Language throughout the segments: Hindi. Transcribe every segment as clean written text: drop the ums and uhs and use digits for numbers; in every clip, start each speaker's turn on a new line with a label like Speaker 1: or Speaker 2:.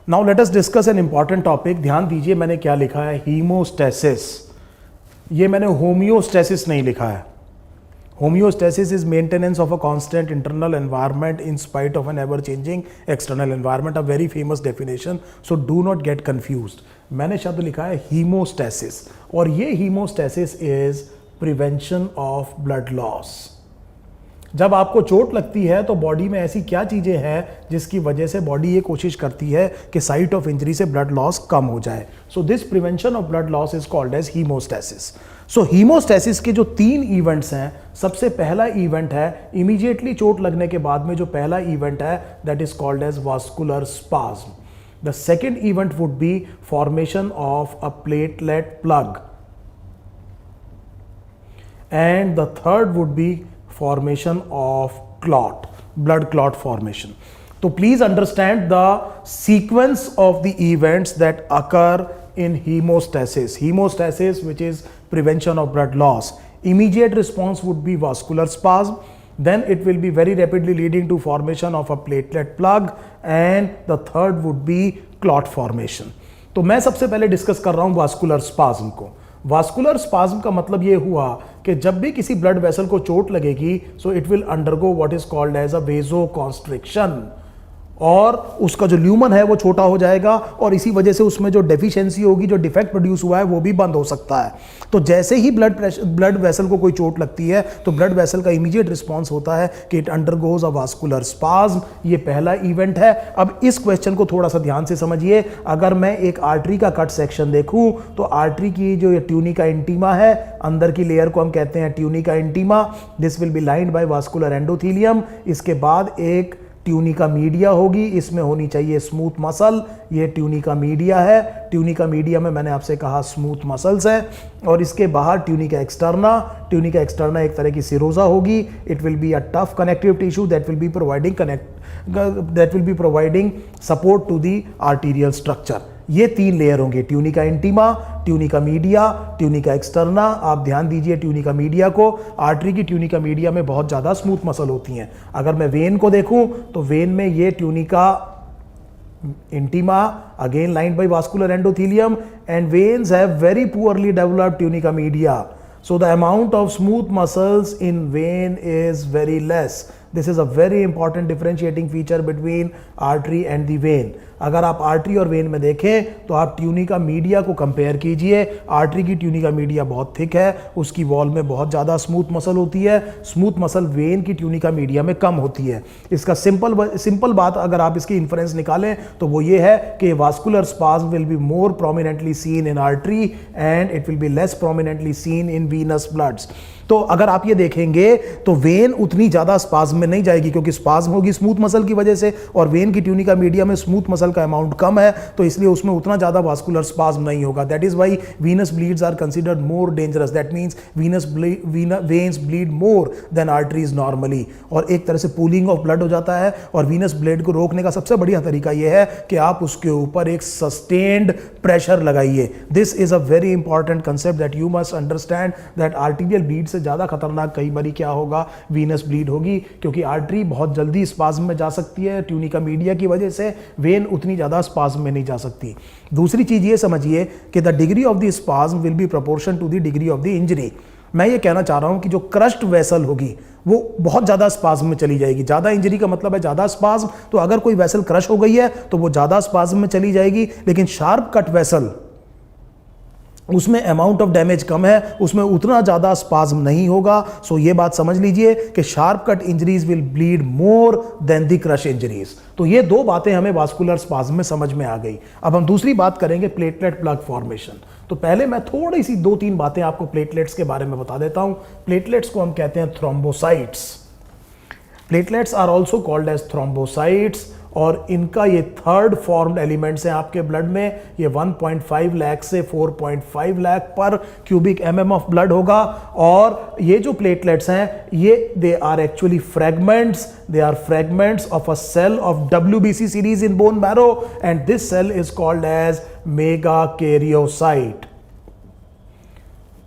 Speaker 1: Now let us discuss an important topic. ध्यान दीजिए मैंने क्या लिखा है, हीमोस्टेसिस। ये मैंने होम्योस्टेसिस नहीं लिखा है। Homeostasis is maintenance of a constant internal environment in spite of an ever changing external environment, a very famous definition, so do not get confused. मैंने शब्द लिखा है हीमोस्टेसिस, और ये haemostasis is prevention of blood loss. जब आपको चोट लगती है तो बॉडी में ऐसी क्या चीजें हैं जिसकी वजह से बॉडी ये कोशिश करती है कि साइट ऑफ इंजरी से ब्लड लॉस कम हो जाए। So this prevention of blood loss is called as haemostasis. So haemostasis के जो 3 इवेंट्स हैं, सबसे पहला इवेंट है इमीडिएटली चोट लगने के बाद में जो पहला इवेंट है, that is called as vascular spasm. The second event would be formation of a platelet plug, and the third would be formation of clot, blood clot formation. So please understand the sequence of the events that occur in hemostasis. Hemostasis, which is prevention of blood loss. Immediate response would be vascular spasm. Then it will be very rapidly leading to formation of a platelet plug, and the third would be clot formation. तो मैं सबसे पहले डिस्कस कर रहा हूं वास्कुलर स्पाज्म को। वास्कुलर स्पाज्म का मतलब ये हुआ कि जब भी किसी ब्लड वेसल को चोट लगेगी, so it will undergo what is called as a vasoconstriction, और उसका जो ल्यूमन है वो छोटा हो जाएगा, और इसी वजह से उसमें जो डेफिशिएंसी होगी, जो डिफेक्ट प्रोड्यूस हुआ है, वो भी बंद हो सकता है। तो जैसे ही ब्लड वेसल को कोई चोट लगती है तो ब्लड वेसल का इमीडिएट रिस्पॉन्स होता है कि it undergoes a vascular spasm. ये पहला इवेंट है। अब इस क्वेश्चन को थोड़ा सा ध्यान से समझिए। अगर मैं एक आर्टरी का कट सेक्शन देखूं तो आर्टरी की जो ट्यूनिका इंटीमा है, अंदर की लेयर को हम कहते हैं tunica intima. This will B lined by vascular endothelium. इसके बाद एक ट्यूनिका मीडिया होगी, इसमें होनी चाहिए स्मूथ मसल। ये ट्यूनिका मीडिया है। ट्यूनिका मीडिया में मैंने आपसे कहा स्मूथ मसल्स है, और इसके बाहर ट्यूनिका एक्सटर्ना। ट्यूनिका एक्सटर्ना एक तरह की सिरोजा होगी। It will be a tough connective tissue that will be providing support to the arterial structure. ये 3 लेयर होंगे, tunica intima, tunica media, tunica externa. आप ध्यान दीजिए ट्यूनिका मीडिया को। आर्टरी की ट्यूनिका मीडिया में बहुत ज़्यादा स्मूथ मसल होती हैं। अगर मैं वेन को देखूं तो वेन में ये tunica intima, again lined by vascular endothelium, and veins have very poorly developed tunica media. So the amount of smooth muscles in vein is very less. This is a very important differentiating feature between artery and the vein. अगर आप आर्टरी और वेन में देखें तो आप ट्यूनिका मीडिया को कंपेयर कीजिए। आर्टरी की ट्यूनिका मीडिया बहुत थिक है, उसकी वॉल में बहुत ज़्यादा स्मूथ मसल होती है। स्मूथ मसल वेन की ट्यूनिका मीडिया में कम होती है। इसका सिंपल बात अगर आप इसकी इन्फ्रेंस निकालें तो वो ये है कि vascular spasm will be more prominently seen in artery and it will be less prominently seen in Venus bloods. तो अगर आप ये देखेंगे तो वेन उतनी ज़्यादा स्पाज्म में नहीं जाएगी क्योंकि स्पाज्म होगी स्मूथ मसल की वजह से, और वेन की ट्यूनिका मीडिया में स्मूथ मसल का अमाउंट कम है, तो इसलिए उसमें उतना ज़्यादा वास्कुलर स्पाज्म नहीं होगा। That is why venous bleeds are considered more dangerous. That means veins bleed more than arteries normally, और एक तरह से पूलिंग ऑफ ब्लड हो जाता है। और वीनस ब्लीड को रोकने का सबसे बढ़िया तरीका यह है कि आप उसके ऊपर एक सस्टेन्ड प्रेशर लगाइए। This is a very important concept that you must understand, that arterial bleed से ज़्यादा खतरनाक कई बारी क्या होगा, वीनस ब्लीड होगी, क्योंकि आर्टरी बहुत जल्दी स्पाज्म में जा सकती है ट्यूनिका मीडिया की वजह से, वेन उतनी ज़्यादा स्पाज्म में नहीं जा सकती। दूसरी चीज़ ये समझिए कि the degree of the spasm will be proportion to the degree of the injury. मैं ये कहना चाह रहा हूं कि जो क्रश्ड वेसल होगी वो बहुत ज़्यादा स्पाज्म में चली जाएगी। ज़्यादा इंजरी का मतलब है ज़्यादा स्पाज्म, तो अगर कोई वेसल क्रश हो गई है तो वो ज़्यादा स्पाज्म में चली जाएगी। लेकिन शार्प कट वेसल, उसमें अमाउंट ऑफ डैमेज कम है, उसमें उतना ज़्यादा स्पाज्म नहीं होगा। सो ये बात समझ लीजिए कि sharp cut injuries will bleed more then the crush injuries. तो ये 2 बातें हमें वास्कुलर स्पाज्म में समझ में आ गई। अब हम दूसरी बात करेंगे, प्लेटलेट प्लग फॉर्मेशन। तो पहले मैं थोड़ी सी 2-3 बातें आपको प्लेटलेट्स के बारे में बता देता हूं। प्लेटलेट्स को हम कहते हैं thrombocytes. Platelets are also called as thrombocytes, और इनका ये 3rd फॉर्म्ड एलिमेंट्स हैं आपके ब्लड में। ये 1.5 लाख से 4.5 लाख पर क्यूबिक mm ऑफ ब्लड होगा। और ये जो प्लेटलेट्स हैं ये they are actually fragments of a cell of WBC series in bone marrow, and this cell is called as megakaryocyte.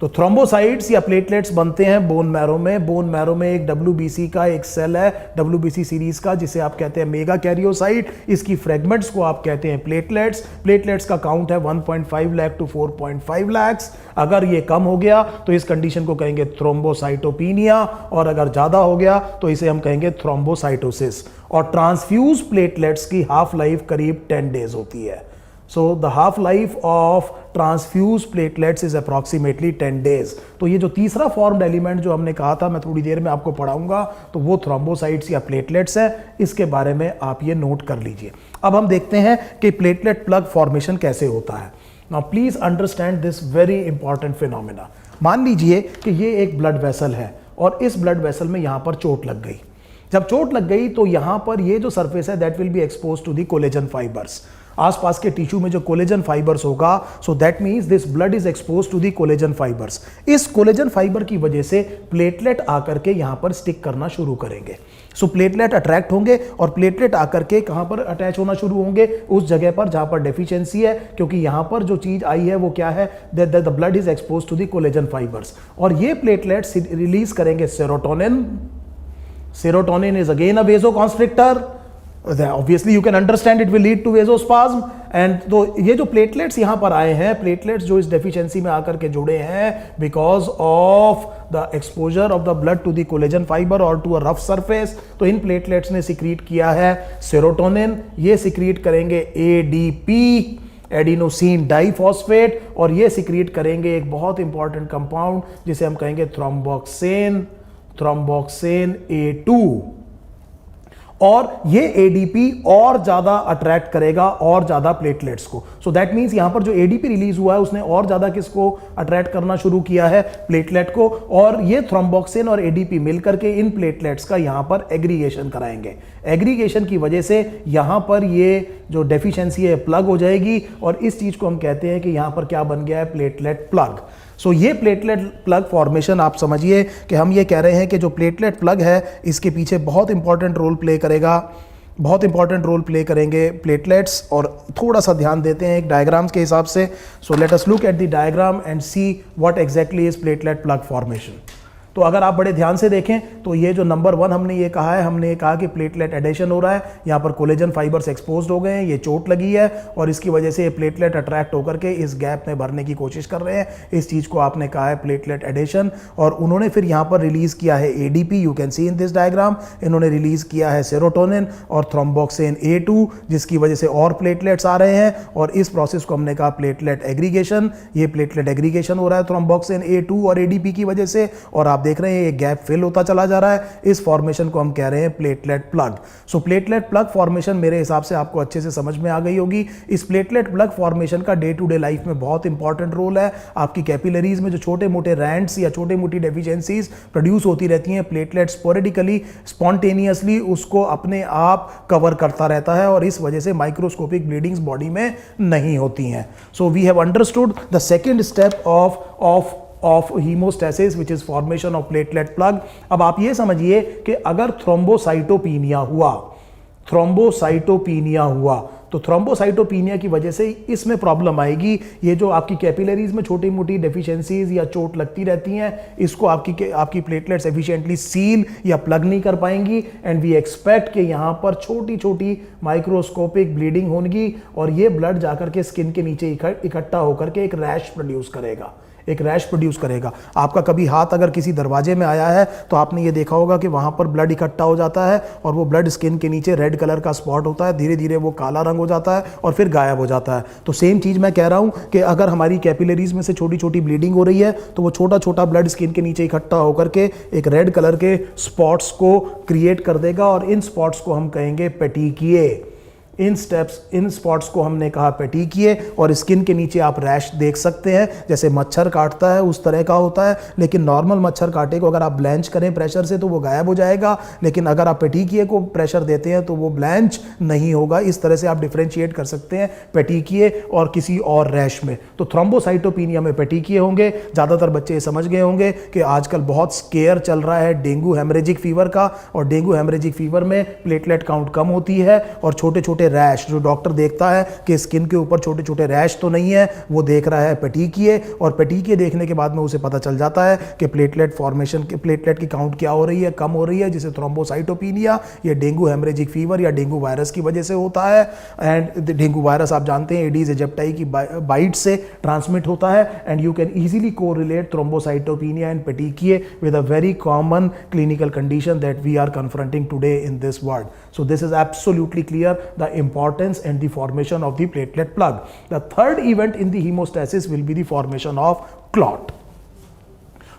Speaker 1: तो थ्रोम्बोसाइट्स या प्लेटलेट्स बनते हैं बोन मैरो में। बोन मैरो में एक WBC का एक सेल है, WBC सीरीज का, जिसे आप कहते हैं मेगा कैरियोसाइट। इसकी फ्रेगमेंट्स को आप कहते हैं प्लेटलेट्स। प्लेटलेट्स का काउंट है 1.5 लाख टू 4.5 लाख। अगर ये कम हो गया तो इस कंडीशन को कहेंगे थ्रोम्बोसाइटोपिनिया, और अगर ज्यादा हो गया तो इसे हम कहेंगे थ्रोम्बोसाइटोसिस। और ट्रांसफ्यूज प्लेटलेट्स की हाफ लाइफ करीब 10 डेज होती है। So the half life of transfused platelets is approximately 10 days। तो ये जो तीसरा फॉर्म्ड एलिमेंट जो हमने कहा था, मैं थोड़ी देर में आपको पढ़ाऊंगा, तो वो थ्रोम्बोसाइट्स या प्लेटलेट्स है। इसके बारे में आप ये नोट कर लीजिए। अब हम देखते हैं कि प्लेटलेट प्लग फॉर्मेशन कैसे होता है। Now please understand this very important phenomena. मान लीजिए कि ये एक ब्लड वेसल है और इस ब्लड वेसल में यहां पर चोट लग गई। जब चोट लग गई तो यहां पर ये जो सरफेस है that will be expose to the collagen fibres. आसपास के टिश्यू में जो कोलेजन फाइबर्स होगा, so that means this blood is expose to the collagen fibres. इस कोलेजन फाइबर की वजह से प्लेटलेट आकर के यहां पर स्टिक करना शुरू करेंगे। सो प्लेटलेट अट्रैक्ट होंगे और प्लेटलेट आकर के कहां पर अटैच होना शुरू होंगे, उस जगह पर जहां पर डेफिशिएंसी है, क्योंकि यहां पर जो चीज आई है वो क्या है, that the blood is expose to the collagen fibres. और ये प्लेटलेट्स रिलीज करेंगे serotonin. Serotonin is again a vasoconstrictor. Obviously you can understand it will lead to vasospasm। And तो ये जो प्लेटलेट्स यहां पर आए हैं, प्लेटलेट्स जो इस डेफिशिएंसी में आकर के जुड़े हैं because of the exposure of the blood to the collagen fibre और टू अ रफ सरफेस, तो इन प्लेटलेट्स ने सिक्रीट किया है सेरोटोनिन। ये सिक्रीट करेंगे ADP, एडिनोसिन डाइफॉस्फेट, और ये सिक्रीट करेंगे एक बहुत इंपॉर्टेंट कंपाउंड जिसे हम कहेंगे थ्रोम्बोक्सिन, थ्रोम्बोक्सिन A2। और ये ADP और ज्यादा अट्रैक्ट करेगा और ज्यादा प्लेटलेट्स को। सो दैट मींस यहां पर जो ADP रिलीज हुआ है उसने और ज्यादा किसको अट्रैक्ट करना शुरू किया है, प्लेटलेट को। और ये थ्रोम्बोक्सिन और ADP मिलकर के इन प्लेटलेट्स का यहां पर एग्रीगेशन कराएंगे। एग्रीगेशन की वजह से यहां पर ये जो डेफिशिएंसी है प्लग हो जाएगी, और इस चीज को हम कहते हैं कि यहां पर क्या बन गया है, प्लेटलेट प्लग। सो ये प्लेटलेट प्लग फॉर्मेशन आप समझिए कि हम ये कह रहे हैं कि जो प्लेटलेट प्लग है इसके पीछे बहुत इंपॉर्टेंट रोल प्ले करेगा, बहुत इंपॉर्टेंट रोल प्ले करेंगे प्लेटलेट्स। और थोड़ा सा ध्यान देते हैं एक डायग्राम्स के हिसाब से। सो let us look at the diagram and see what exactly is platelet plug formation. तो अगर आप बड़े ध्यान से देखें तो ये जो नंबर 1 हमने ये कहा है, हमने ये कहा कि प्लेटलेट एडेशन हो रहा है, यहाँ पर कोलेजन फाइबर्स एक्सपोज्ड हो गए हैं, ये चोट लगी है और इसकी वजह से ये प्लेटलेट अट्रैक्ट होकर के इस गैप में भरने की कोशिश कर रहे हैं। इस चीज़ को आपने कहा है प्लेटलेट एडेशन। और उन्होंने फिर यहाँ पर रिलीज़ किया है ADP, you can see in this diagram. इन्होंने रिलीज़ किया है सेरोटोनिन और थ्रोम्बोक्सिन A2, जिसकी वजह से और प्लेटलेट्स आ रहे हैं, और इस प्रोसेस को हमने कहा प्लेटलेट एग्रीगेशन। ये प्लेटलेट एग्रीगेशन हो रहा है थ्रोम्बोक्सिन A2 और ADP की वजह से, और आप देख रहे हैं ये गैप फिल होता चला जा रहा है। इस फॉर्मेशन को हम कह रहे हैं प्लेटलेट प्लग। सो प्लेटलेट प्लग फॉर्मेशन मेरे हिसाब से आपको अच्छे से समझ में आ गई होगी। इस प्लेटलेट प्लग फॉर्मेशन का डे टू डे लाइफ में बहुत इंपॉर्टेंट रोल है। आपकी कैपिलरीज में जो छोटे मोटे रैंट्स या छोटे मोटी डेफिशिएंसीज प्रोड्यूस होती रहती हैं, प्लेटलेट स्पोरेडिकली स्पॉन्टेनियसली उसको अपने आप कवर करता रहता है, और इस वजह से माइक्रोस्कोपिक ब्लीडिंग्स बॉडी में नहीं होती हैं। So we have understood the second step of haemostasis which is formation of platelet plug. अब आप ये समझिए कि अगर थ्रोम्बोसाइटोपिनिया हुआ तो थ्रोम्बोसाइटोपिनिया की वजह से इसमें प्रॉब्लम आएगी। ये जो आपकी कैपिलरीज में छोटी मोटी डेफिशिएंसीज या चोट लगती रहती हैं, इसको आपकी प्लेटलेट्स एफिशिएंटली सील या प्लग नहीं कर पाएंगी, एंड वी एक्सपेक्ट कि यहाँ पर छोटी छोटी माइक्रोस्कोपिक ब्लीडिंग होगी, और ये ब्लड जाकर के स्किन के नीचे इकट्ठा होकर के एक रैश प्रोड्यूस करेगा। आपका कभी हाथ अगर किसी दरवाजे में आया है तो आपने ये देखा होगा कि वहां पर ब्लड इकट्ठा हो जाता है, और वो ब्लड स्किन के नीचे रेड कलर का स्पॉट होता है, धीरे धीरे वो काला रंग हो जाता है और फिर गायब हो जाता है। तो सेम चीज मैं कह रहा हूं कि अगर हमारी कैपिलरीज में से छोटी छोटी ब्लीडिंग हो रही है तो वो छोटा छोटा ब्लड स्किन के नीचे इकट्ठा होकर के एक रेड कलर के स्पॉट्स को क्रिएट कर देगा, और इन स्पॉट्स को हम कहेंगे पेटिकिए। इन स्पॉट्स को हमने कहा पेटिकिए, और स्किन के नीचे आप रैश देख सकते हैं, जैसे मच्छर काटता है उस तरह का होता है। लेकिन नॉर्मल मच्छर काटे को अगर आप ब्लैंच करें प्रेशर से तो वो गायब हो जाएगा, लेकिन अगर आप पेटिकिए को प्रेशर देते हैं तो वो ब्लैंच नहीं होगा। इस तरह से आप डिफ्रेंशिएट कर सकते हैं पेटिकिए और किसी और रैश में। तो थ्रोम्बोसाइटोपिनिया में पेटिकिए होंगे। ज़्यादातर बच्चे समझ गए होंगे कि आजकल बहुत स्केयर चल रहा है डेंगू हेमरेजिक फीवर का, और डेंगू हेमरेजिक फीवर में प्लेटलेट काउंट कम होती है और छोटे छोटे छोटे रैश, जो डॉक्टर देखता है कि स्किन के ऊपर छोटे छोटे रैश तो नहीं है, वो देख रहा है पेटिकिए, और पेटिकिए देखने के बाद में उसे पता चल जाता है कि प्लेटलेट फॉर्मेशन के प्लेटलेट की काउंट क्या हो रही है, कम हो रही है, जिसे थ्रोम्बोसाइटोपिनिया, ये डेंगू हेमरेजिक फीवर या डेंगू वायरस की वजह से होता है। एंड डेंगू वायरस आप जानते हैं एडीज एजिप्टाई की बाइट से ट्रांसमिट होता है, and you can easily correlate thrombocytopenia and petechiae with a very common clinical condition that we are confronting today in this world. So this is absolutely clear, the importance and the formation of the platelet plug. The third event in the hemostasis will be the formation of clot.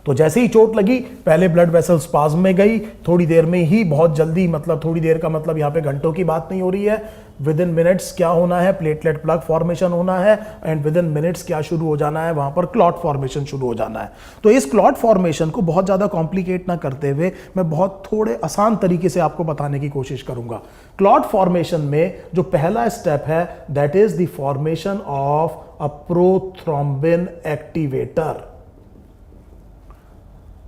Speaker 1: तो जैसे ही चोट लगी, पहले ब्लड वेसल स्पाज्म में गई, थोड़ी देर में ही, बहुत जल्दी, मतलब थोड़ी देर का मतलब यहाँ पे घंटों की बात नहीं हो रही है, विद इन मिनट्स क्या होना है, प्लेटलेट प्लग फॉर्मेशन होना है, एंड विद इन मिनट्स क्या शुरू हो जाना है, वहां पर क्लॉट फॉर्मेशन शुरू हो जाना है। तो इस क्लॉट फॉर्मेशन को बहुत ज़्यादा कॉम्प्लिकेट ना करते हुए मैं बहुत थोड़े आसान तरीके से आपको बताने की कोशिश करूंगा। क्लॉट फॉर्मेशन में जो पहला स्टेप है, that is the formation of a prothrombin activator.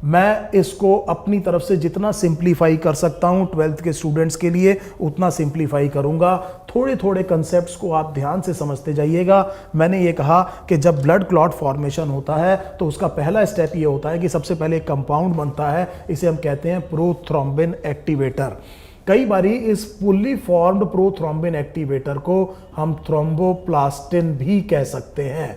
Speaker 1: मैं इसको अपनी तरफ से जितना सिंप्लीफाई कर सकता हूं 12th के स्टूडेंट्स के लिए उतना सिंप्लीफाई करूंगा। थोड़े थोड़े कंसेप्ट्स को आप ध्यान से समझते जाइएगा। मैंने ये कहा कि जब ब्लड क्लॉट फॉर्मेशन होता है तो उसका पहला स्टेप ये होता है कि सबसे पहले एक कंपाउंड बनता है, इसे हम कहते हैं प्रोथ्रोम्बिन एक्टिवेटर। कई बारी इस फुल्ली फॉर्म्ड प्रोथ्रोम्बिन एक्टिवेटर को हम थ्रोम्बोप्लास्टिन भी कह सकते हैं।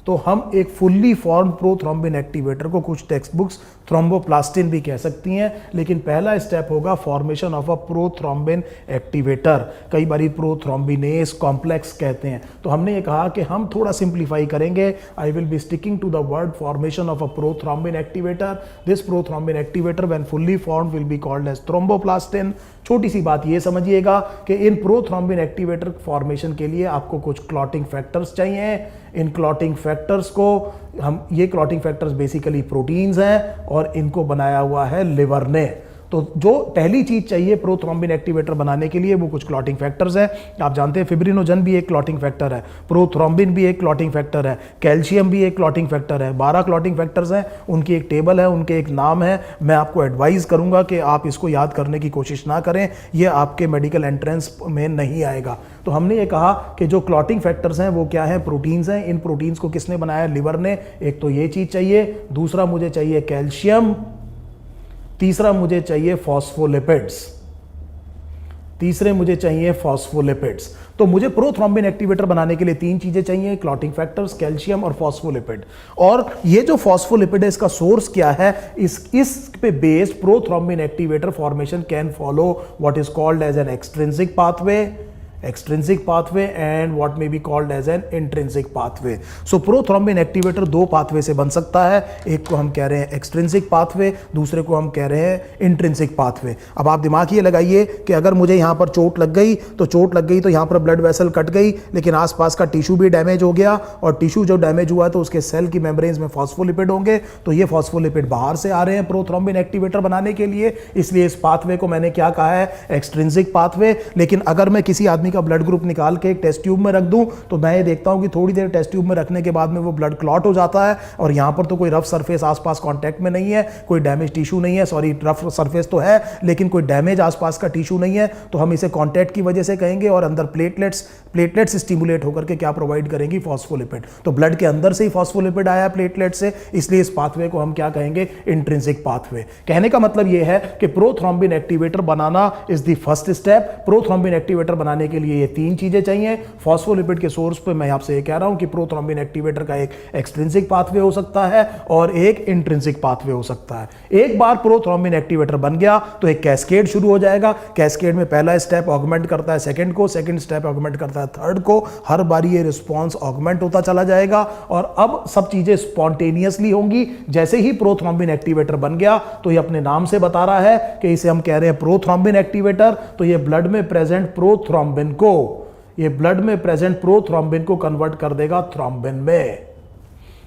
Speaker 1: तो हम एक फुल्ली फॉर्म्ड प्रोथ्रोम्बिन एक्टिवेटर को कुछ टेक्स्ट बुक्स थ्रोम्बोप्लास्टिन भी कह सकती हैं, लेकिन पहला स्टेप होगा formation of a prothrombin activator. कई बारी प्रोथ्रोम्बिनेस कॉम्प्लेक्स कहते हैं। तो हमने ये कहा कि हम थोड़ा सिंप्लीफाई करेंगे। I will be sticking to the word formation of a prothrombin activator. This prothrombin activator when fully formed will be called as thromboplastin. छोटी सी बात ये समझिएगा कि इन प्रोथ्रोम्बिन एक्टिवेटर फॉर्मेशन के लिए आपको कुछ क्लॉटिंग फैक्टर्स चाहिए। इन क्लॉटिंग फैक्टर्स को ये क्लॉटिंग फैक्टर्स बेसिकली प्रोटीन्स हैं और इनको बनाया हुआ है लिवर ने। तो जो पहली चीज चाहिए प्रोथ्रोम्बिन एक्टिवेटर बनाने के लिए वो कुछ क्लॉटिंग फैक्टर्स हैं। आप जानते हैं फिब्रिनोजन भी एक क्लॉटिंग फैक्टर है, प्रोथ्रोम्बिन भी एक क्लॉटिंग फैक्टर है, कैल्शियम भी एक क्लॉटिंग फैक्टर है। 12 क्लॉटिंग फैक्टर्स हैं, उनकी एक टेबल है, उनके एक नाम है। मैं आपको एडवाइस करूंगा कि आप इसको याद करने की कोशिश ना करें, ये आपके मेडिकल एंट्रेंस में नहीं आएगा। तो हमने ये कहा कि जो क्लॉटिंग फैक्टर्स हैं वो क्या है, प्रोटीन्स हैं। इन प्रोटीन्स को किसने बनाया, लिवर ने। एक तो ये चीज चाहिए, दूसरा मुझे चाहिए कैल्शियम, तीसरा मुझे चाहिए फॉस्फोलिपिड्स, तीसरे मुझे चाहिए फॉस्फोलिपिड्स। तो मुझे प्रोथ्रोम्बिन एक्टिवेटर बनाने के लिए 3 चीजें चाहिए, क्लॉटिंग फैक्टर्स, कैल्शियम और फॉस्फोलिपिड। और ये जो फॉस्फोलिपिड है इसका सोर्स क्या है, इस पे based prothrombin activator formation can follow what is called as an extrinsic pathway and what may be called as an intrinsic pathway. So prothrombin activator 2 pathway से बन सकता है। एक को हम कह रहे हैं एक्सट्रिंसिक पाथवे, दूसरे को हम कह रहे हैं इंट्रिंसिक पाथवे। अब आप दिमाग ये लगाइए कि अगर मुझे यहाँ पर चोट लग गई तो यहाँ पर ब्लड वेसल कट गई, लेकिन आसपास का टिश्यू भी डैमेज हो गया, और टिश्यू जो डैमेज हुआ तो उसके सेल की मेम्ब्रेन्स में फॉस्फोलिपिड होंगे। तो ये फॉस्फोलिपिड बाहर से आ रहे हैं प्रोथ्रोम्बिन एक्टिवेटर बनाने के लिए, इसलिए इस पाथवे को मैंने क्या कहा है, एक्सट्रिंसिक पाथवे। लेकिन अगर मैं किसी आदमी का ब्लड ग्रुप निकाल के एक टेस्ट ट्यूब में रख दूं तो मैं ये देखता हूं कि थोड़ी देर टेस्ट ट्यूब में रखने के बाद में वो ब्लड क्लॉट हो जाता है, और यहां पर तो कोई रफ सरफेस आसपास कांटेक्ट में नहीं है, कोई डैमेज टिश्यू नहीं है, सॉरी रफ सरफेस तो है लेकिन कोई डैमेज आसपास का टिश्यू नहीं है, तो हम इसे कांटेक्ट की वजह से कहेंगे। और अंदर प्लेटलेट्स स्टिमुलेट होकर के क्या प्रोवाइड करेंगी, फॉस्फोलिपिड। तो ब्लड के अंदर से ही फॉस्फोलिपिड आया प्लेटलेट से, इसलिए इस पाथवे को हम क्या कहेंगे, इंट्रिंसिक पाथवे। कहने का मतलब यह है कि prothrombin activator banana is the first step. Prothrombin activator बनाने के लिए ये 3 चीजें चाहिए। फॉस्फोलिपिड के सोर्स पे मैं आपसे ये कह रहा हूं कि प्रोथ्रोम्बिन एक्टिवेटर का एक एक्सट्रिंसिक पाथवे हो सकता है और एक इंट्रिंसिक पाथवे हो सकता है। एक बार प्रोथ्रोम्बिन एक्टिवेटर बन गया तो एक कैस्केड शुरू हो जाएगा। कैस्केड में पहला स्टेप ऑगमेंट करता है सेकंड को, सेकंड स्टेप ऑगमेंट करता है थर्ड को। हर बारी ये रिस्पॉन्स ऑगमेंट होता चला जाएगा और अब सब चीजें स्पॉन्टेनियसली होंगी। जैसे ही प्रोथ्रोम्बिन एक्टिवेटर बन गया तो ये अपने नाम से बता रहा है कि इसे हम कह रहे हैं प्रोथ्रोम्बिन एक्टिवेटर। तो ये ब्लड में प्रेजेंट प्रोथ्रोम्बिन को कन्वर्ट कर देगा थ्रोम्बिन में।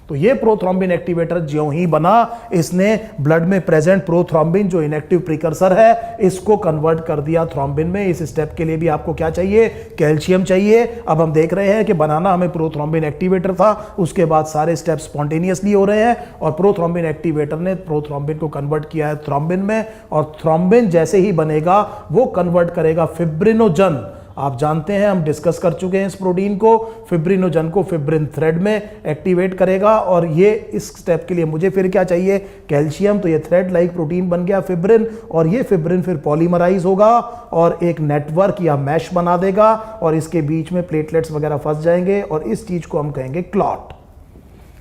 Speaker 1: तो ये प्रोथ्रोम्बिन एक्टिवेटर ज्यों ही बना, इसने ब्लड में प्रेजेंट प्रोथ्रोम्बिन जो इनएक्टिव प्रिकर्सर है इसको कन्वर्ट कर दिया थ्रोम्बिन में। इस स्टेप के लिए भी आपको क्या चाहिए, कैल्शियम चाहिए। अब हम देख रहे हैं कि बनाना हमें प्रोथ्रोम्बिन एक्टिवेटर था, उसके बाद सारे स्टेप स्पॉन्टेनियसली हो रहे हैं और प्रोथ्रोम्बिन एक्टिवेटर ने प्रोथ्रोम्बिन को कन्वर्ट किया है थ्रोम्बिन में। और थ्रोम्बिन जैसे ही बनेगा वो कन्वर्ट करेगा फिब्रिनोजन आप जानते हैं, हम डिस्कस कर चुके हैं इस प्रोटीन को। फिब्रिनोजन को फिब्रिन थ्रेड में एक्टिवेट करेगा और ये इस स्टेप के लिए मुझे फिर क्या चाहिए, कैल्शियम। तो ये थ्रेड लाइक प्रोटीन बन गया फिब्रिन, और ये फिब्रिन फिर पॉलीमराइज होगा और एक नेटवर्क या मैश बना देगा और इसके बीच में प्लेटलेट्स वगैरह फंस जाएंगे और इस चीज को हम कहेंगे क्लॉट।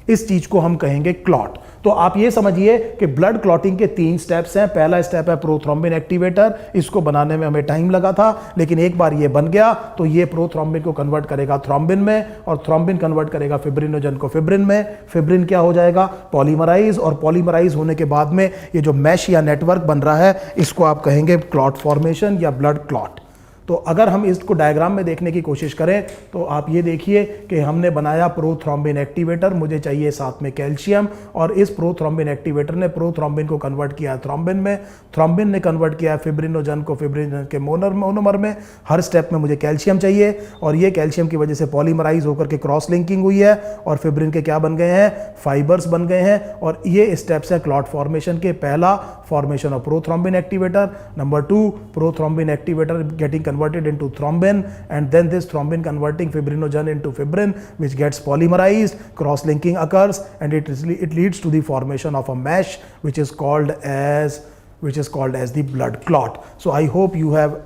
Speaker 1: इस चीज को हम कहेंगे क्लॉट। तो आप ये समझिए कि ब्लड क्लॉटिंग के 3 स्टेप्स हैं। पहला स्टेप है प्रोथ्रोम्बिन एक्टिवेटर, इसको बनाने में हमें टाइम लगा था, लेकिन एक बार ये बन गया तो ये प्रोथ्रोम्बिन को कन्वर्ट करेगा थ्रोम्बिन में और थ्रोम्बिन कन्वर्ट करेगा फिब्रिनोजन को फिब्रिन में। फिब्रिन क्या हो जाएगा, पॉलीमराइज, और पॉलीमराइज होने के बाद में ये जो मैश या नेटवर्क बन रहा है इसको आप कहेंगे क्लॉट फॉर्मेशन या ब्लड क्लॉट। तो अगर हम इसको डायग्राम में देखने की कोशिश करें तो आप ये देखिए कि हमने बनाया प्रोथ्रोम्बिन एक्टिवेटर, मुझे चाहिए साथ में कैल्शियम, और इस प्रोथ्रोम्बिन एक्टिवेटर ने प्रोथ्रोम्बिन को कन्वर्ट किया थ्रोम्बिन में, थ्रोम्बिन ने कन्वर्ट किया फिब्रिनोजन को फिब्रिनोजन के मोनोमर में। हर स्टेप में मुझे कैल्शियम चाहिए और ये कैल्शियम की वजह से पॉलीमराइज होकर के क्रॉस लिंकिंग हुई है और फिब्रिन के क्या बन गए हैं, फाइबर्स बन गए हैं। और ये स्टेप्स हैं क्लॉट फॉर्मेशन के। पहला, formation of prothrombin activator. Number 2, prothrombin activator getting converted into thrombin, and then this thrombin converting fibrinogen into fibrin, which gets polymerized, cross linking occurs, and it leads to the formation of a mesh which is called as the blood clot. So I hope you have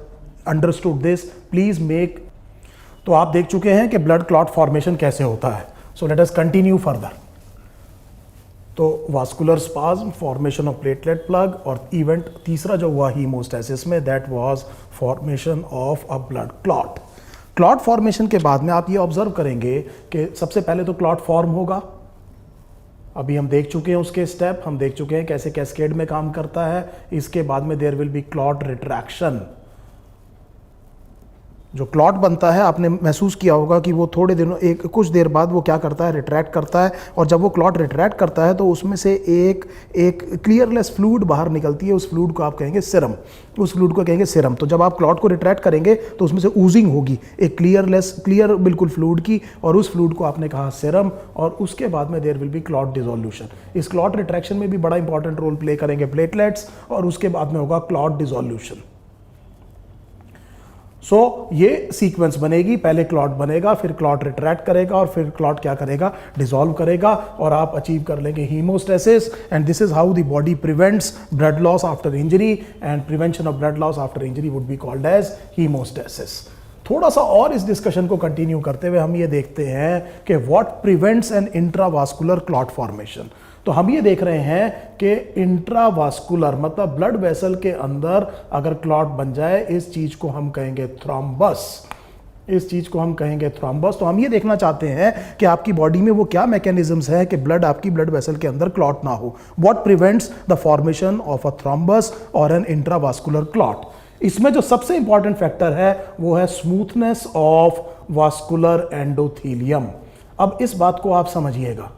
Speaker 1: understood this. Please make, तो आप देख चुके हैं कि ब्लड क्लॉट फॉर्मेशन कैसे होता है। So let us continue further. तो vascular spasm, formation of platelet plug, और इवेंट तीसरा जो हुआ हीमोस्टैसिस में, that was formation of a blood clot. Clot formation के बाद में आप ये ऑब्जर्व करेंगे कि सबसे पहले तो क्लॉट फॉर्म होगा। अभी हम देख चुके हैं उसके स्टेप, हम देख चुके हैं कैसे कैस्केड में काम करता है। इसके बाद में there will be clot retraction. जो क्लॉट बनता है आपने महसूस किया होगा कि वो थोड़े दिनों कुछ देर बाद वो क्या करता है, रिट्रैक्ट करता है, और जब वो क्लॉट रिट्रैक्ट करता है तो उसमें से एक क्लियरलेस फ्लूइड बाहर निकलती है। उस फ्लूइड को आप कहेंगे सीरम, उस फ्लूइड को कहेंगे सीरम। तो जब आप क्लॉट को रिट्रैक्ट करेंगे तो उसमें से ऊजिंग होगी एक क्लियर बिल्कुल फ्लूइड की, और उस फ्लूइड को आपने कहा सीरम। और उसके बाद में there will be clot dissolution. इस क्लॉट रिट्रैक्शन में भी बड़ा इंपॉर्टेंट रोल प्ले करेंगे प्लेटलेट्स, और उसके बाद में होगा क्लॉट डिसोल्यूशन। सो ये सीक्वेंस बनेगी, पहले क्लॉट बनेगा, फिर क्लॉट रिट्रैक्ट करेगा, और फिर क्लॉट क्या करेगा, डिसॉल्व करेगा, और आप अचीव कर लेंगे haemostasis. And this is how the body prevents blood loss after injury, and prevention of blood loss after injury would be called as haemostasis. थोड़ा सा और इस डिस्कशन को कंटिन्यू करते हुए हम ये देखते हैं कि what prevents an intravascular clot formation. तो हम ये देख रहे हैं कि इंट्रावास्कुलर मतलब ब्लड वेसल के अंदर अगर क्लॉट बन जाए, इस चीज को हम कहेंगे थ्रोम्बस। इस चीज को हम कहेंगे थ्रोम्बस। तो हम ये देखना चाहते हैं कि आपकी बॉडी में वो क्या मैकेनिज्म्स है कि आपकी ब्लड वेसल के अंदर क्लॉट ना हो। What prevents the formation of a thrombus और एन इंट्रावास्कुलर क्लॉट। इसमें जो सबसे इंपॉर्टेंट फैक्टर है वो है स्मूथनेस ऑफ वास्कुलर एंडोथीलियम। अब इस बात को आप समझिएगा,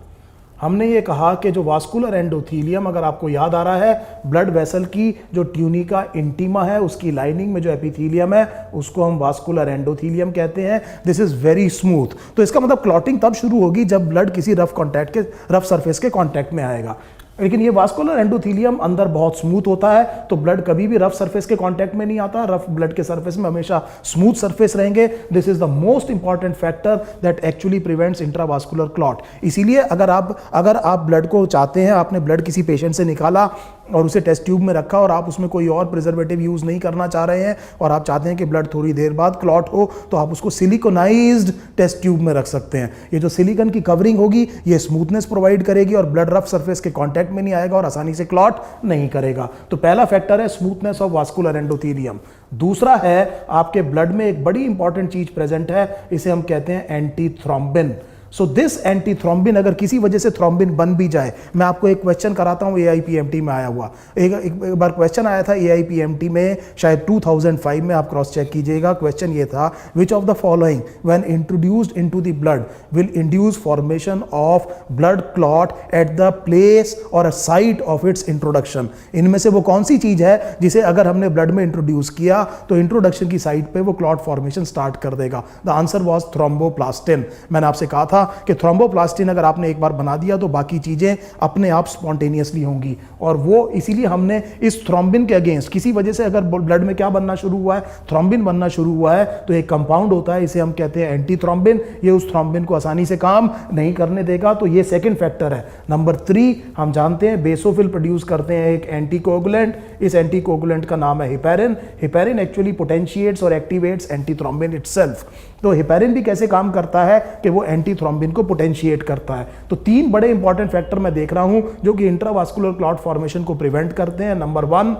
Speaker 1: हमने ये कहा कि जो वास्कुलर एंडोथीलियम, अगर आपको याद आ रहा है, ब्लड वेसल की जो ट्यूनिका इंटीमा है उसकी लाइनिंग में जो एपिथीलियम है उसको हम वास्कुलर एंडोथीलियम कहते हैं। This is very smooth. तो इसका मतलब क्लॉटिंग तब शुरू होगी जब ब्लड किसी रफ सरफेस के कांटेक्ट में आएगा। लेकिन ये वास्कुलर एंडोथीलियम अंदर बहुत स्मूथ होता है, तो ब्लड कभी भी रफ सरफेस के कांटेक्ट में नहीं आता। रफ ब्लड के सरफेस में हमेशा स्मूथ सरफेस रहेंगे। This is the most important factor that actually prevents intravascular clot. इसीलिए अगर आप ब्लड को चाहते हैं, आपने ब्लड किसी पेशेंट से निकाला और उसे टेस्ट ट्यूब में रखा और आप उसमें कोई और प्रिजर्वेटिव यूज नहीं करना चाह रहे हैं और आप चाहते हैं कि ब्लड थोड़ी देर बाद क्लॉट हो, तो आप उसको सिलिकोनाइज्ड टेस्ट ट्यूब में रख सकते हैं। ये जो सिलिकॉन की कवरिंग होगी ये स्मूथनेस प्रोवाइड करेगी और ब्लड रफ सरफेस के कांटेक्ट में नहीं आएगा और आसानी से क्लॉट नहीं करेगा। तो पहला फैक्टर है स्मूथनेस ऑफ वास्कुलर एंडोथीलियम। दूसरा है आपके ब्लड में एक बड़ी इंपॉर्टेंट चीज प्रेजेंट है, इसे हम कहते हैं anti thrombin. So this anti thrombin, अगर किसी वजह से थ्रोम्बिन बन भी जाए, मैं आपको एक क्वेश्चन कराता हूं AIPMT में आया हुआ। एक बार क्वेश्चन आया था AIPMT में, शायद 2005 में, आप क्रॉस चेक कीजिएगा। क्वेश्चन ये था, which of the following when introduced into the blood will induce formation of blood clot at the place और अ साइट ऑफ इट्स इंट्रोडक्शन। इनमें से वो कौन सी चीज है जिसे अगर हमने ब्लड में इंट्रोड्यूस किया तो इंट्रोडक्शन की साइट पे वो क्लॉट फॉर्मेशन स्टार्ट कर देगा। The answer was thromboplastin. मैंने आपसे कहा था था कि थ्रोम्बोप्लास्टिन अगर आपने एक बार बना दिया तो बाकी चीज़ें अपने आप स्पॉन्टेनियसली होंगी, और वो इसीलिए हमने इस थ्रोम्बिन के अगेंस्ट, किसी वजह से अगर ब्लड में क्या बनना शुरू हुआ है, थ्रोम्बिन बनना शुरू हुआ है, तो एक कंपाउंड होता है, इसे हम कहते हैं एंटी थ्रोम्बिन। ये उस थ्रोम्बिन को आसानी से काम नहीं करने देगा, तो ये सेकंड फैक्टर है। नंबर 3 हम जानते हैं बेसोफिल प्रोड्यूस करते हैं एक एंटीकोगुलेंट, इस एंटीकोगुलेंट का नाम है हेपेरिन। हेपेरिन एक्चुअली पोटेंशिएट्स और एक्टिवेट्स एंटीथ्रोम्बिन इटसेल्फ। तो हेपेरिन भी कैसे काम करता है कि वो एंटीथ्रोम्बिन को पोटेंशिएट करता है। तो 3 बड़े इंपॉर्टेंट फैक्टर मैं देख रहा हूं जो कि इंट्रावास्कुलर क्लॉट फॉर्मेशन को प्रिवेंट करते हैं। Number 1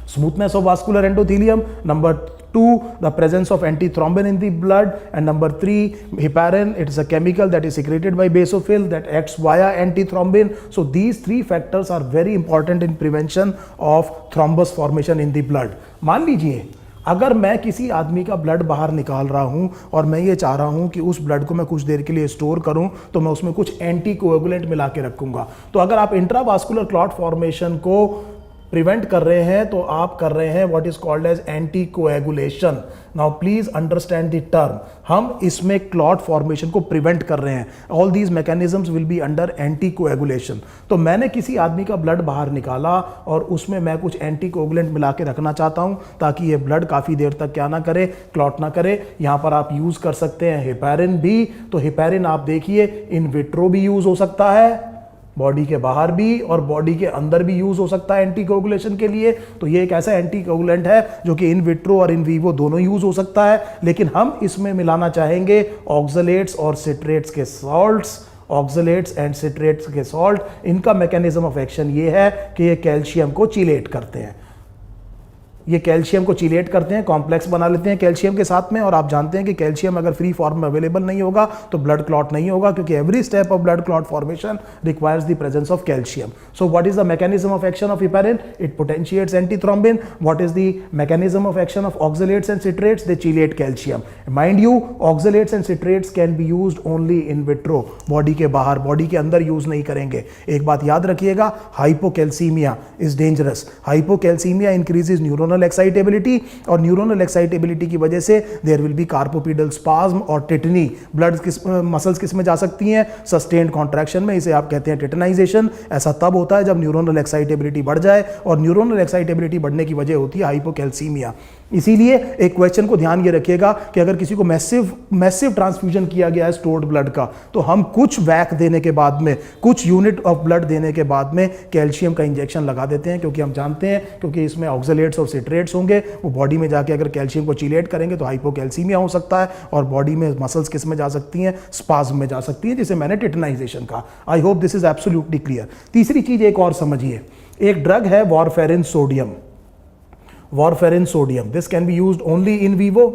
Speaker 1: smoothness of vascular endothelium, number 2 the presence of antithrombin in the blood, and number 3 heparin. It is a chemical that is secreted by basophil that acts via antithrombin. So these 3 factors are very important in prevention of thrombus formation in the blood. मान लीजिए अगर मैं किसी आदमी का ब्लड बाहर निकाल रहा हूं और मैं ये चाह रहा हूं कि उस ब्लड को मैं कुछ देर के लिए स्टोर करूं, तो मैं उसमें कुछ एंटीकोएगुलेंट मिला के रखूंगा। तो अगर आप इंट्रावास्कुलर क्लॉट फॉर्मेशन को प्रिवेंट कर रहे हैं तो आप कर रहे हैं what is called as anticoagulation. Now please understand the term, हम इसमें क्लॉट फॉर्मेशन को प्रिवेंट कर रहे हैं। All these mechanisms will be under anticoagulation. तो मैंने किसी आदमी का ब्लड बाहर निकाला और उसमें मैं कुछ एंटीकोएगुलेंट मिला के रखना चाहता हूं ताकि ये ब्लड काफी देर तक क्या ना करे, क्लॉट ना करे। यहां पर आप यूज कर सकते हैं हेपेरिन भी। तो हेपेरिन आप देखिए इन विट्रो भी यूज हो सकता है, बॉडी के बाहर भी और बॉडी के अंदर भी यूज हो सकता है एंटीकोगुलेशन के लिए। तो ये एक ऐसा एंटीकोगुलेंट है जो कि इन विट्रो और इन वीवो दोनों यूज हो सकता है, लेकिन हम इसमें मिलाना चाहेंगे ऑक्सलेट्स और सिट्रेट्स के सॉल्ट्स। ऑक्सलेट्स एंड सिट्रेट्स के सॉल्ट, इनका मैकेनिज्म ऑफ एक्शन ये है कि ये कैल्शियम को चीलेट करते हैं। ये कैल्शियम को चीलेट करते हैं, कॉम्प्लेक्स बना लेते हैं कैल्शियम के साथ में। और आप जानते हैं कि कैल्शियम अगर फ्री फॉर्म में अवेलेबल नहीं होगा तो ब्लड क्लॉट नहीं होगा, क्योंकि every step of blood clot formation requires the presence of calcium. So what is the mechanism of action of heparin? It potentiates antithrombin. What is the mechanism of action of oxalates and citrates? They chelate calcium. Mind you, oxalates and citrates can be used only in vitro, body के बाहर, बॉडी के अंदर यूज नहीं करेंगे। एक बात याद रखिएगा, hypocalcaemia is dangerous. Hypocalcaemia increases neuronal excitability, और न्यूरोनल एक्साइटेबिलिटी की वजह से देयर विल बी कार्पोपीडल स्पाज्म और टिटनी। ब्लड मसल्स किस में जा सकती हैं? सस्टेन्ड कॉन्ट्रैक्शन में, इसे आप कहते हैं टिटनाइजेशन। ऐसा तब होता है जब न्यूरोनल एक्साइटेबिलिटी बढ़ जाए, और न्यूरोनल एक्साइटेबिलिटी बढ़ने की वजह होती है हाइपोकैल्सीमिया। इसीलिए एक क्वेश्चन को ध्यान ये रखिएगा कि अगर किसी को मैसिव ट्रांसफ्यूजन किया गया है स्टोर्ड ब्लड का, तो हम कुछ वैक देने के बाद में, कुछ यूनिट ऑफ ब्लड देने के बाद में कैल्शियम का इंजेक्शन लगा देते हैं, क्योंकि हम जानते हैं क्योंकि इसमें ऑक्सलेट्स और सिट्रेट्स होंगे, वो बॉडी में जाके अगर कैल्शियम को चीलेट करेंगे तो हाइपोकैल्सीमिया हो सकता है, और बॉडी में मसल्स किस में जा सकती हैं? स्पाज्म में जा सकती हैं, जिसे मैंने टिटनाइजेशन कहा। I hope this is absolutely clear. तीसरी चीज एक और समझिए, एक ड्रग है warfarin sodium. Warfarin sodium, this can be used only in vivo.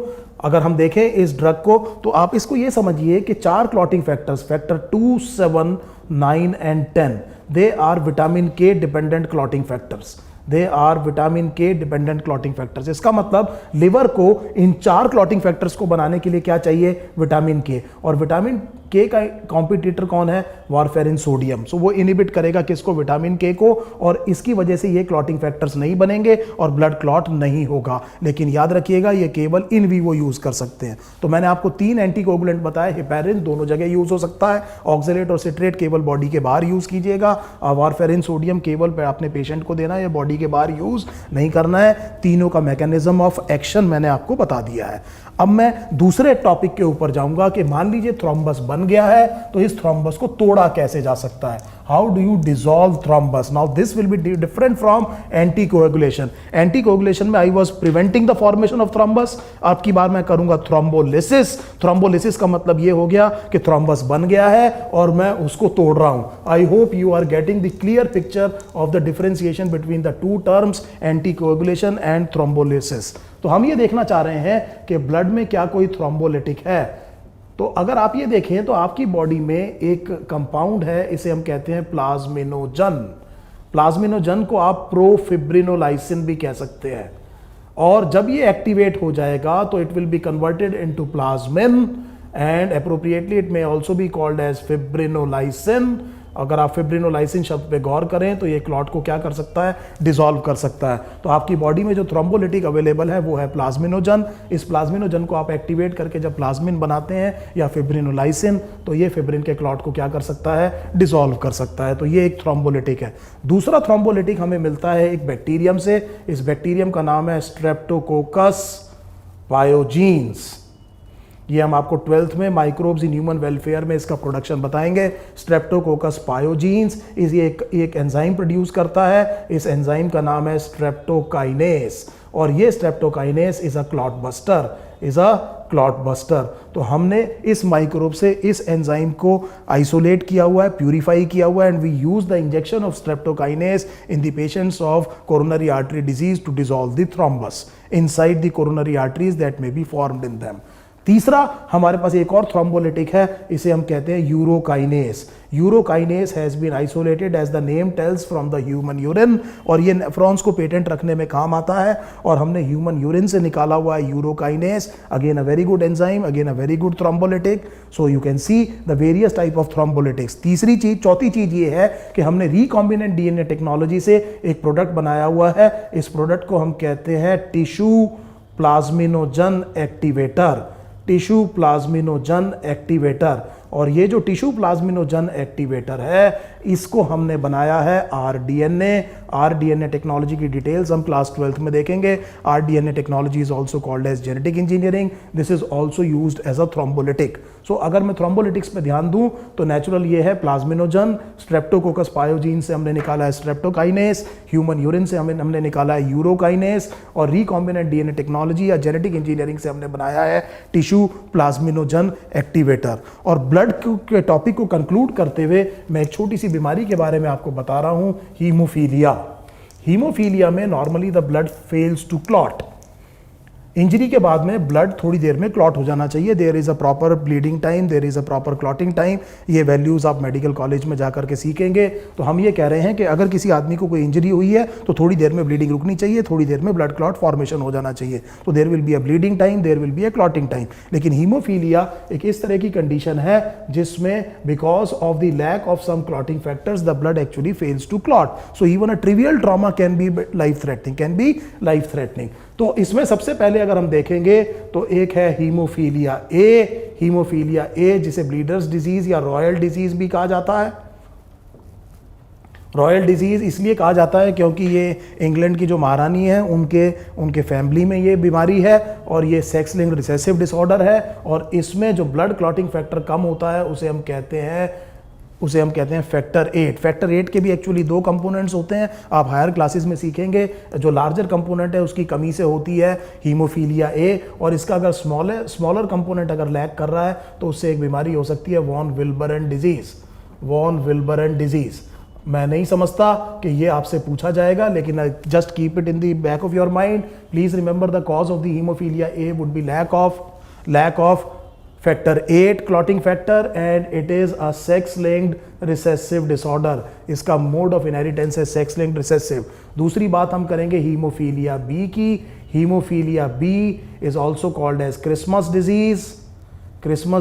Speaker 1: अगर हम देखें इस ड्रग को तो आप इसको ये समझिए कि 4 clotting factors, factor 2, 7, 9 and 10, they are vitamin K dependent clotting factors. They are vitamin K dependent clotting factors. इसका मतलब लिवर को इन 4 क्लॉटिंग फैक्टर्स को बनाने के लिए क्या चाहिए? विटामिन के। और विटामिन के का कॉम्पिटिटर कौन है? Warfarin sodium. सो वो इनहिबिट करेगा किसको? विटामिन के को, और इसकी वजह से ये क्लॉटिंग फैक्टर्स नहीं बनेंगे और ब्लड क्लॉट नहीं होगा। लेकिन याद रखिएगा ये केवल इन वीवो यूज कर सकते हैं। तो मैंने आपको 3 एंटीकोगुलेंट बताए। हेपेरिन दोनों जगह यूज हो सकता है, ऑक्सलेट और सिट्रेट केवल बॉडी के बाहर यूज कीजिएगा, वारफेरिन सोडियम केवल अपने पेशेंट को देना है, बॉडी के बाहर यूज नहीं करना है। तीनों का मैकेनिज्म ऑफ एक्शन मैंने आपको बता दिया है। अब मैं दूसरे टॉपिक के ऊपर जाऊंगा कि मान लीजिए थ्रोम्बस बन गया है, तो इस थ्रोम्बस को तोड़ा कैसे जा सकता है? How do you dissolve thrombus? Now this will be different from anticoagulation. Anticoagulation में I was preventing the formation of thrombus, अब की बार मैं करूंगा थ्रोम्बोलिसिस। थ्रोम्बोलिसिस का मतलब यह हो गया कि थ्रोम्बस बन गया है और मैं उसको तोड़ रहा हूं। I hope you are getting the clear picture of the differentiation between the 2 terms, anticoagulation and thrombolysis. तो हम ये देखना चाह रहे हैं कि ब्लड में क्या कोई थ्रोम्बोलिटिक है। तो अगर आप ये देखें तो आपकी बॉडी में एक कंपाउंड है, इसे हम कहते हैं प्लाज्मिनोजन। प्लाज्मिनोजन को आप प्रोफिब्रिनोलाइसिन भी कह सकते हैं, और जब ये एक्टिवेट हो जाएगा तो it will be converted into plasmin, and appropriately it may also be called as fibrinolysin. अगर आप फिब्रिनोलाइसिन शब्द पे गौर करें तो ये क्लॉट को क्या कर सकता है, डिसॉल्व कर सकता है। तो आपकी बॉडी में जो थ्रोम्बोलिटिक अवेलेबल है वो है प्लाज्मिनोजन। इस प्लाज्मिनोजन को आप एक्टिवेट करके जब प्लाज्मिन बनाते हैं या फिब्रिनोलाइसिन, तो ये फिब्रिन के क्लॉट को क्या कर सकता है, डिसॉल्व कर सकता है। तो ये एक थ्रोम्बोलिटिक है। दूसरा थ्रोम्बोलिटिक हमें मिलता है एक बैक्टीरियम से। इस बैक्टीरियम का नाम है स्ट्रेप्टोकोकस पायोजीन्स। ये हम आपको 12th में माइक्रोब्स इन ह्यूमन वेलफेयर में इसका प्रोडक्शन बताएंगे। स्ट्रेप्टोकोकस पायोजीन्स इस एक एंजाइम प्रोड्यूस करता है। इस एंजाइम का नाम है स्ट्रेप्टोकाइनेस, और ये streptokinase is a clot buster. तो हमने इस माइक्रोब से इस एंजाइम को आइसोलेट किया हुआ है, प्यूरिफाई किया हुआ है, and we use the injection of streptokinase in the patients of coronary artery disease to dissolve the thrombus inside the coronary arteries that may be formed in them. तीसरा हमारे पास एक और थ्रोम्बोलिटिक है, इसे हम कहते हैं urokinase. Urokinase has been isolated as the name tells from the human urine, और ये नेफ्रॉन्स को पेटेंट रखने में काम आता है, और हमने ह्यूमन यूरिन से निकाला हुआ है urokinase. Again a very good enzyme, again a very good thrombolytic. So you can see the various type of thrombolytics. चौथी चीज ये है कि हमने रिकॉम्बिनेंट डीएनए टेक्नोलॉजी से एक प्रोडक्ट बनाया हुआ है। इस प्रोडक्ट को हम कहते हैं tissue plasminogen activator. Tissue plasminogen activator, और ये जो टिश्यू प्लाज्मिनोजन एक्टिवेटर है इसको हमने बनाया है आरडीएनए टेक्नोलॉजी की डिटेल्स हम क्लास 12th में देखेंगे। RDNA technology is also called as genetic engineering. This is also used as a thrombolytic. So अगर मैं थ्रोम्बोलिटिक्स पे ध्यान दूं तो नेचुरल ये है प्लाज्मिनोजन, स्ट्रेप्टोकोकस पायोजीन से हमने निकाला है स्ट्रेप्टोकाइनेस, ह्यूमन यूरिन से हमने निकाला है यूरोकाइनेस, और रिकॉम्बिनेंट डीएनए टेक्नोलॉजी या जेनेटिक इंजीनियरिंग से हमने बनाया है टिश्यू प्लाज्मिनोजन एक्टिवेटर। और ब्लड के टॉपिक को कंक्लूड करते हुए मैं एक छोटी सी बीमारी के बारे में आपको बता रहा हूं, हीमोफीलिया। हीमोफीलिया में normally the blood fails to clot. Injury के बाद में ब्लड थोड़ी देर में क्लॉट हो जाना चाहिए। There is a proper bleeding time, there is a proper clotting time. ये वैल्यूज आप मेडिकल कॉलेज में जाकर के सीखेंगे। तो हम ये कह रहे हैं कि अगर किसी आदमी को कोई इंजरी हुई है तो थोड़ी देर में ब्लीडिंग रुकनी चाहिए, थोड़ी देर में ब्लड क्लॉट फॉर्मेशन हो जाना चाहिए। तो there will be a bleeding time, there will be a clotting time. लेकिन हीमोफीलिया एक इस तरह की कंडीशन है जिसमें because of the lack of some clotting factors the blood actually fails to clot. So even a trivial trauma can be life threatening. तो इसमें सबसे पहले अगर हम देखेंगे तो एक है हीमोफीलिया ए, जिसे ब्लीडर्स डिजीज या रॉयल डिजीज भी कहा जाता है। रॉयल डिजीज इसलिए कहा जाता है क्योंकि ये इंग्लैंड की जो महारानी है उनके फैमिली में ये बीमारी है, और ये सेक्स लिंक्ड रिसेसिव डिसऑर्डर है, और इसमें जो ब्लड क्लॉटिंग फैक्टर कम होता है उसे हम कहते हैं फैक्टर 8। फैक्टर 8 के भी एक्चुअली 2 कंपोनेंट्स होते हैं, आप हायर क्लासेस में सीखेंगे। जो लार्जर कंपोनेंट है उसकी कमी से होती है हीमोफीलिया ए, और इसका अगर स्मॉलर कंपोनेंट अगर लैक कर रहा है तो उससे एक बीमारी हो सकती है वॉन विल्बरन डिजीज। मैं नहीं समझता कि ये आपसे पूछा जाएगा, लेकिन just keep it in the back of your mind. Please remember the cause of the haemophilia A would be lack of factor 8 clotting factor, and it is a sex linked recessive disorder। इसका mode of inheritance है sex linked recessive। दूसरी बात हम करेंगे हीमोफीलिया बी की। Haemophilia B is also called as Christmas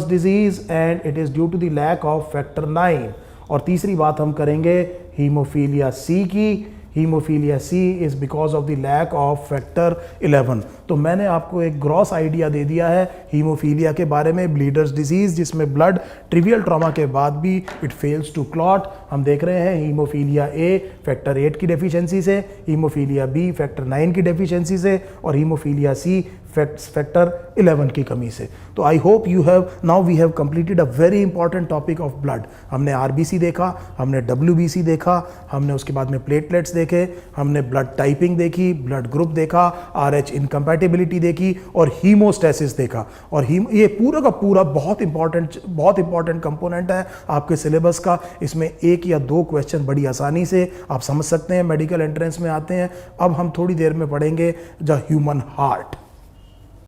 Speaker 1: disease and it is due to the lack of factor 9। और तीसरी बात हम करेंगे हीमोफीलिया सी की। Haemophilia C is because of the lack of factor 11। तो मैंने आपको एक ग्रॉस आइडिया दे दिया है हीमोफीलिया के बारे में, ब्लीडर्स डिजीज जिसमें ब्लड ट्रिवियल ट्रॉमा के बाद भी इट फेल्स टू क्लॉट। हम देख रहे हैं हीमोफीलिया ए फैक्टर 8 की डेफिशिएंसी से, हीमोफीलिया बी फैक्टर 9 की डेफिशिएंसी से, और हीमोफीलिया सी फैक्टर 11 की कमी से। तो I hope we have completed a very important topic of blood. हमने आरबीसी देखा, हमने डब्ल्यूबीसी देखा, हमने उसके बाद में प्लेटलेट्स देखे, हमने ब्लड टाइपिंग देखी, ब्लड ग्रुप देखा, आरएच इनकम्पैटिबिलिटी देखी, और हीमोस्टेसिस देखा। और ये पूरा का पूरा बहुत इंपॉर्टेंट कंपोनेंट है आपके सिलेबस का। इसमें 1 या 2 क्वेश्चन बड़ी आसानी से आप समझ सकते हैं, मेडिकल एंट्रेंस में आते हैं। अब हम थोड़ी देर में पढ़ेंगे द ह्यूमन हार्ट।